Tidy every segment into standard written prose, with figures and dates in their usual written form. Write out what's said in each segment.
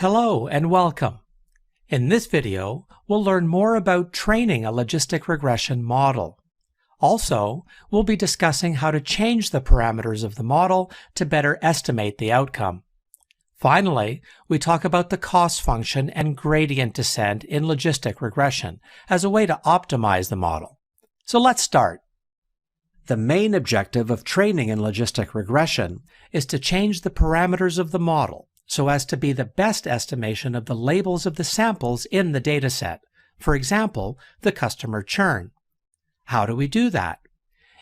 Hello and welcome. In this video, we'll learn more about training a logistic regression model. Also, we'll be discussing how to change the parameters of the model to better estimate the outcome. Finally, we talk about the cost function and gradient descent in logistic regression as a way to optimize the model. So let's start. The main objective of training in logistic regression is to change the parameters of the model so as to be the best estimation of the labels of the samples in the dataset, for example, the customer churn. How do we do that?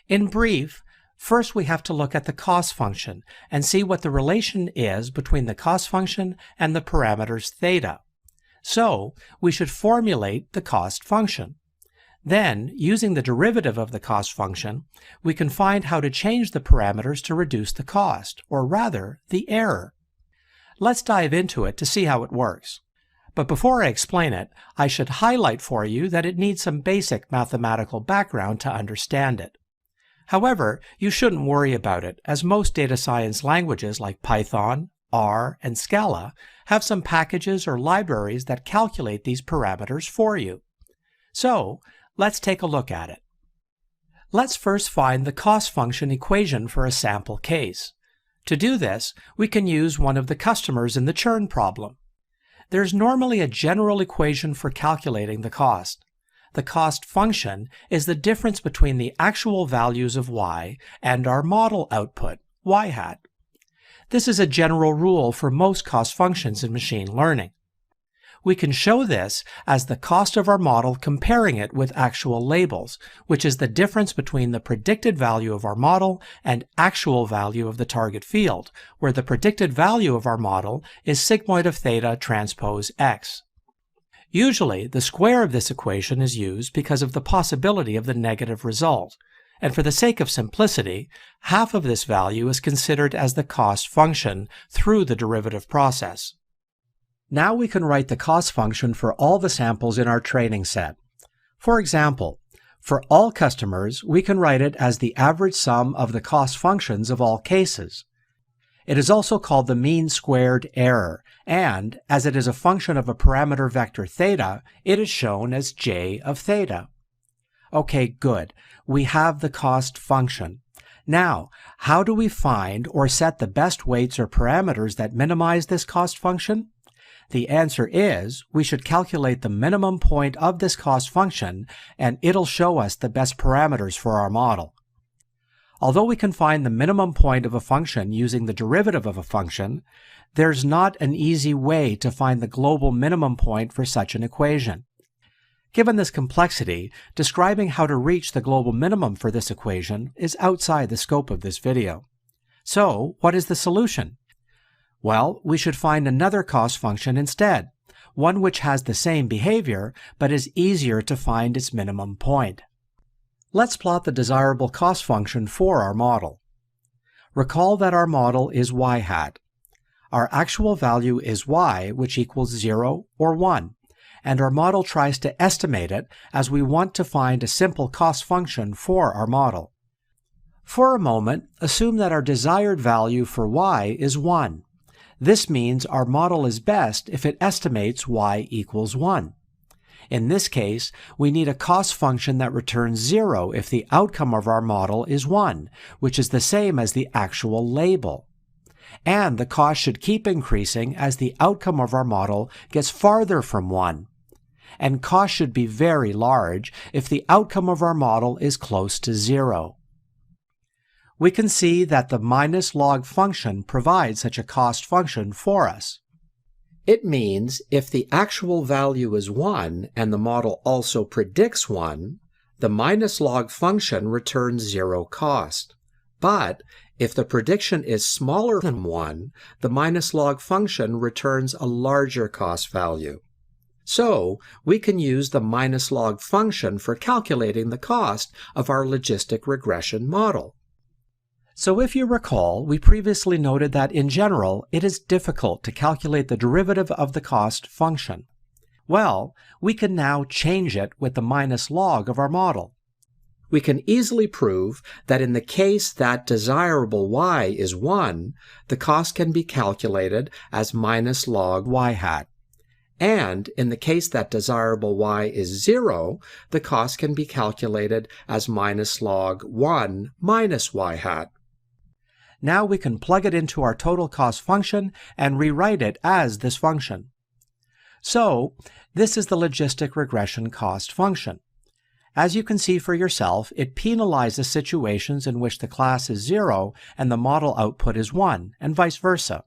In brief, first we have to look at the cost function and see what the relation is between the cost function and the parameters theta. So, we should formulate the cost function. Then, using the derivative of the cost function, we can find how to change the parameters to reduce the cost, or rather, the error. Let's dive into it to see how it works. But before I explain it, I should highlight for you that it needs some basic mathematical background to understand it. However, you shouldn't worry about it, as most data science languages like Python, R, and Scala have some packages or libraries that calculate these parameters for you. So, let's take a look at it. Let's first find the cost function equation for a sample case. To do this, we can use one of the customers in the churn problem. There's normally a general equation for calculating the cost. The cost function is the difference between the actual values of y and our model output, y hat. This is a general rule for most cost functions in machine learning. We can show this as the cost of our model comparing it with actual labels, which is the difference between the predicted value of our model and actual value of the target field, where the predicted value of our model is sigmoid of theta transpose x. Usually, the square of this equation is used because of the possibility of the negative result, and for the sake of simplicity, half of this value is considered as the cost function through the derivative process. Now we can write the cost function for all the samples in our training set. For example, for all customers, we can write it as the average sum of the cost functions of all cases. It is also called the mean squared error, and, as it is a function of a parameter vector theta, it is shown as j of theta. Okay, good. We have the cost function. Now, how do we find or set the best weights or parameters that minimize this cost function? The answer is, we should calculate the minimum point of this cost function, and it'll show us the best parameters for our model. Although we can find the minimum point of a function using the derivative of a function, there's not an easy way to find the global minimum point for such an equation. Given this complexity, describing how to reach the global minimum for this equation is outside the scope of this video. So, what is the solution? Well, we should find another cost function instead, one which has the same behavior but is easier to find its minimum point. Let's plot the desirable cost function for our model. Recall that our model is y hat. Our actual value is y, which equals 0 or 1, and our model tries to estimate it as we want to find a simple cost function for our model. For a moment, assume that our desired value for y is 1. This means our model is best if it estimates y equals 1. In this case, we need a cost function that returns 0 if the outcome of our model is 1, which is the same as the actual label. And the cost should keep increasing as the outcome of our model gets farther from 1. And cost should be very large if the outcome of our model is close to 0. We can see that the minus log function provides such a cost function for us. It means if the actual value is 1 and the model also predicts 1, the minus log function returns 0 cost. But if the prediction is smaller than 1, the minus log function returns a larger cost value. So, we can use the minus log function for calculating the cost of our logistic regression model. So if you recall, we previously noted that in general, it is difficult to calculate the derivative of the cost function. Well, we can now change it with the minus log of our model. We can easily prove that in the case that desirable y is 1, the cost can be calculated as minus log y hat. And in the case that desirable y is 0, the cost can be calculated as minus log 1 minus y hat. Now we can plug it into our total cost function and rewrite it as this function. So, this is the logistic regression cost function. As you can see for yourself, it penalizes situations in which the class is 0 and the model output is 1, and vice versa.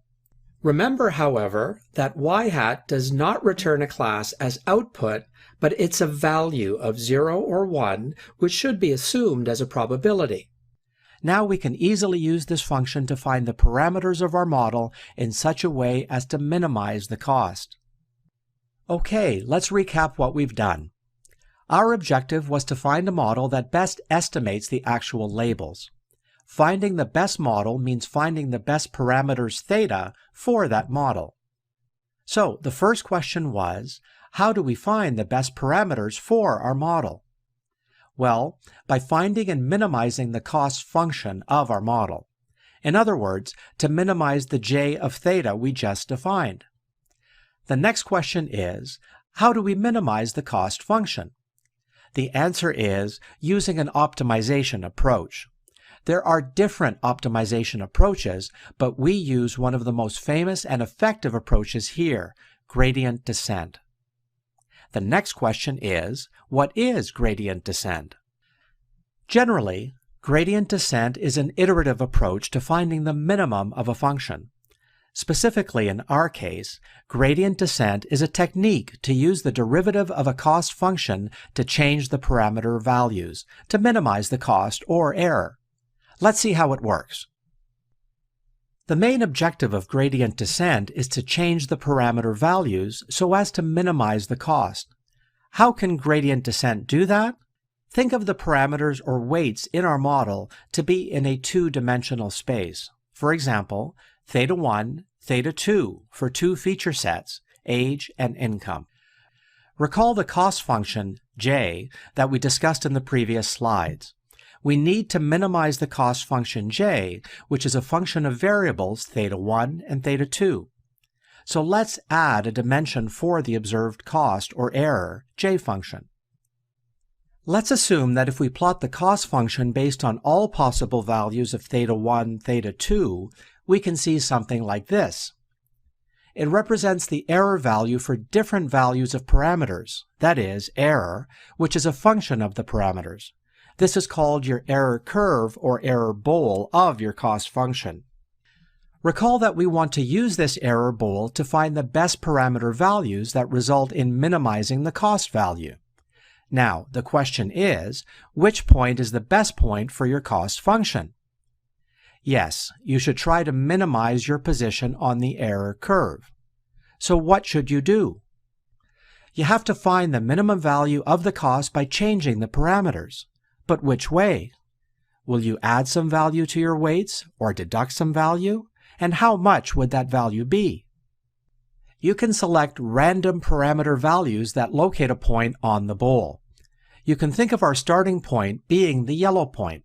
Remember, however, that y hat does not return a class as output, but it's a value of 0 or 1, which should be assumed as a probability. Now we can easily use this function to find the parameters of our model in such a way as to minimize the cost. Okay, let's recap what we've done. Our objective was to find a model that best estimates the actual labels. Finding the best model means finding the best parameters theta for that model. So the first question was, how do we find the best parameters for our model? Well, by finding and minimizing the cost function of our model. In other words, to minimize the j of theta we just defined. The next question is, how do we minimize the cost function? The answer is using an optimization approach. There are different optimization approaches, but we use one of the most famous and effective approaches here, gradient descent. The next question is, what is gradient descent? Generally, gradient descent is an iterative approach to finding the minimum of a function. Specifically in our case, gradient descent is a technique to use the derivative of a cost function to change the parameter values, to minimize the cost or error. Let's see how it works. The main objective of gradient descent is to change the parameter values so as to minimize the cost. How can gradient descent do that? Think of the parameters or weights in our model to be in a two-dimensional space. For example, theta 1, theta 2 for two feature sets, age and income. Recall the cost function, j, that we discussed in the previous slides. We need to minimize the cost function j, which is a function of variables theta 1 and theta 2. So let's add a dimension for the observed cost or error, j function. Let's assume that if we plot the cost function based on all possible values of theta 1, theta 2, we can see something like this. It represents the error value for different values of parameters, that is, error, which is a function of the parameters. This is called your error curve or error bowl of your cost function. Recall that we want to use this error bowl to find the best parameter values that result in minimizing the cost value. Now, the question is, which point is the best point for your cost function? Yes, you should try to minimize your position on the error curve. So what should you do? You have to find the minimum value of the cost by changing the parameters. But which way? Will you add some value to your weights or deduct some value? And how much would that value be? You can select random parameter values that locate a point on the bowl. You can think of our starting point being the yellow point.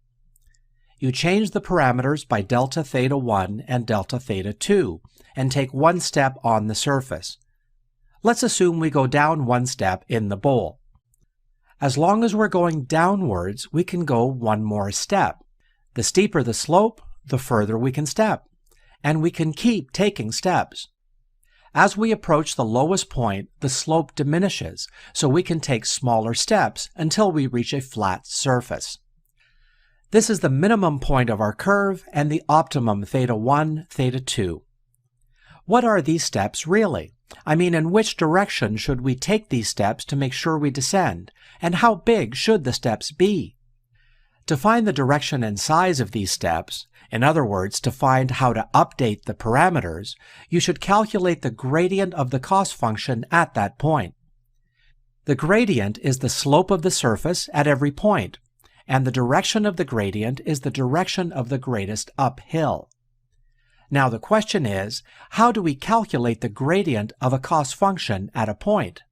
You change the parameters by delta theta 1 and delta theta 2 and take one step on the surface. Let's assume we go down one step in the bowl. As long as we're going downwards, we can go one more step. The steeper the slope, the further we can step. And we can keep taking steps. As we approach the lowest point, the slope diminishes, so we can take smaller steps until we reach a flat surface. This is the minimum point of our curve and the optimum theta 1, theta 2. What are these steps really? I mean, in which direction should we take these steps to make sure we descend? And how big should the steps be? To find the direction and size of these steps, in other words, to find how to update the parameters, you should calculate the gradient of the cost function at that point. The gradient is the slope of the surface at every point, and the direction of the gradient is the direction of the greatest uphill. Now the question is, how do we calculate the gradient of a cost function at a point?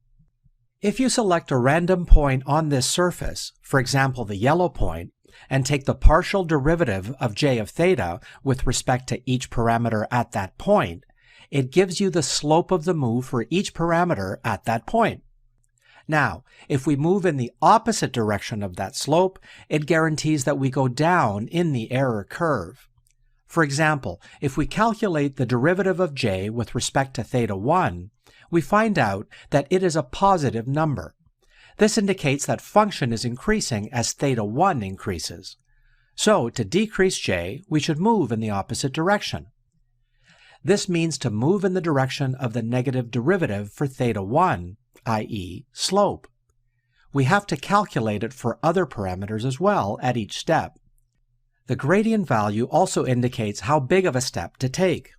If you select a random point on this surface, for example the yellow point, and take the partial derivative of j of theta with respect to each parameter at that point, it gives you the slope of the move for each parameter at that point. Now, if we move in the opposite direction of that slope, it guarantees that we go down in the error curve. For example, if we calculate the derivative of j with respect to theta 1, we find out that it is a positive number. This indicates that function is increasing as theta 1 increases. So, to decrease j, we should move in the opposite direction. This means to move in the direction of the negative derivative for theta 1, i.e., slope. We have to calculate it for other parameters as well at each step. The gradient value also indicates how big of a step to take.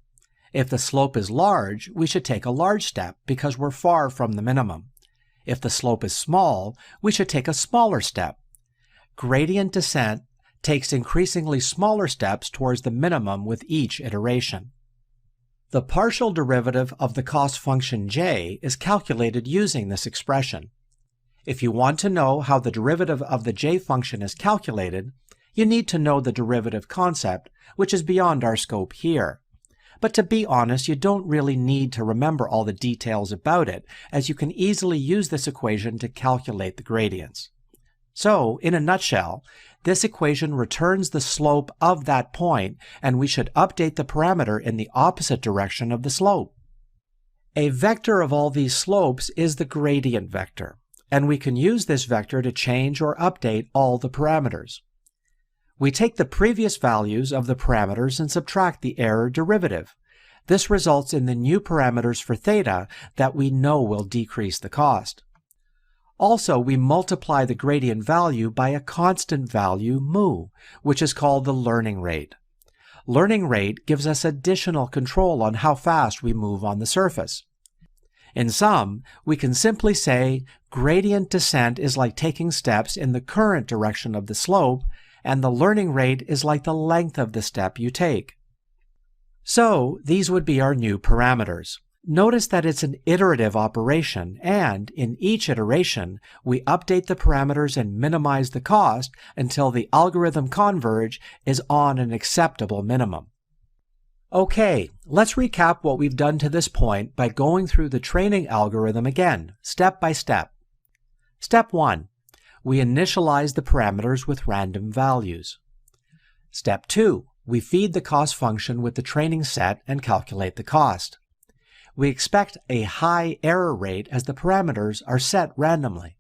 If the slope is large, we should take a large step because we're far from the minimum. If the slope is small, we should take a smaller step. Gradient descent takes increasingly smaller steps towards the minimum with each iteration. The partial derivative of the cost function j is calculated using this expression. If you want to know how the derivative of the j function is calculated, you need to know the derivative concept, which is beyond our scope here. But to be honest, you don't really need to remember all the details about it, as you can easily use this equation to calculate the gradients. So, in a nutshell, this equation returns the slope of that point, and we should update the parameter in the opposite direction of the slope. A vector of all these slopes is the gradient vector, and we can use this vector to change or update all the parameters. We take the previous values of the parameters and subtract the error derivative. This results in the new parameters for theta that we know will decrease the cost. Also, we multiply the gradient value by a constant value mu, which is called the learning rate. Learning rate gives us additional control on how fast we move on the surface. In sum, we can simply say gradient descent is like taking steps in the current direction of the slope, and the learning rate is like the length of the step you take. So, these would be our new parameters. Notice that it's an iterative operation, and in each iteration, we update the parameters and minimize the cost until the algorithm converge is on an acceptable minimum. Okay, let's recap what we've done to this point by going through the training algorithm again, step by step. Step 1. We initialize the parameters with random values. Step 2. We feed the cost function with the training set and calculate the cost. We expect a high error rate as the parameters are set randomly.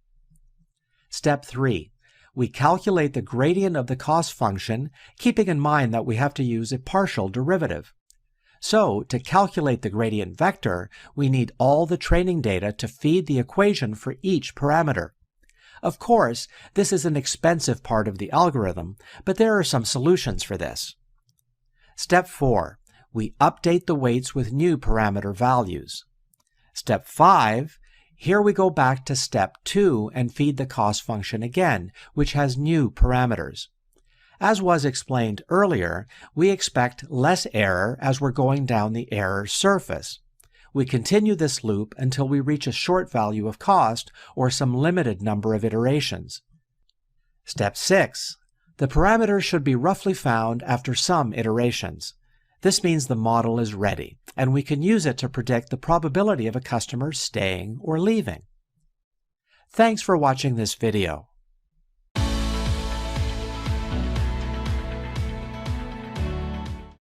Step 3. We calculate the gradient of the cost function, keeping in mind that we have to use a partial derivative. So, to calculate the gradient vector, we need all the training data to feed the equation for each parameter. Of course, this is an expensive part of the algorithm, but there are some solutions for this. Step 4. We update the weights with new parameter values. Step 5. Here we go back to step 2 and feed the cost function again, which has new parameters. As was explained earlier, we expect less error as we're going down the error surface. We continue this loop until we reach a short value of cost or some limited number of iterations. Step 6. The parameters should be roughly found after some iterations. This means the model is ready, and we can use it to predict the probability of a customer staying or leaving. Thanks for watching this video.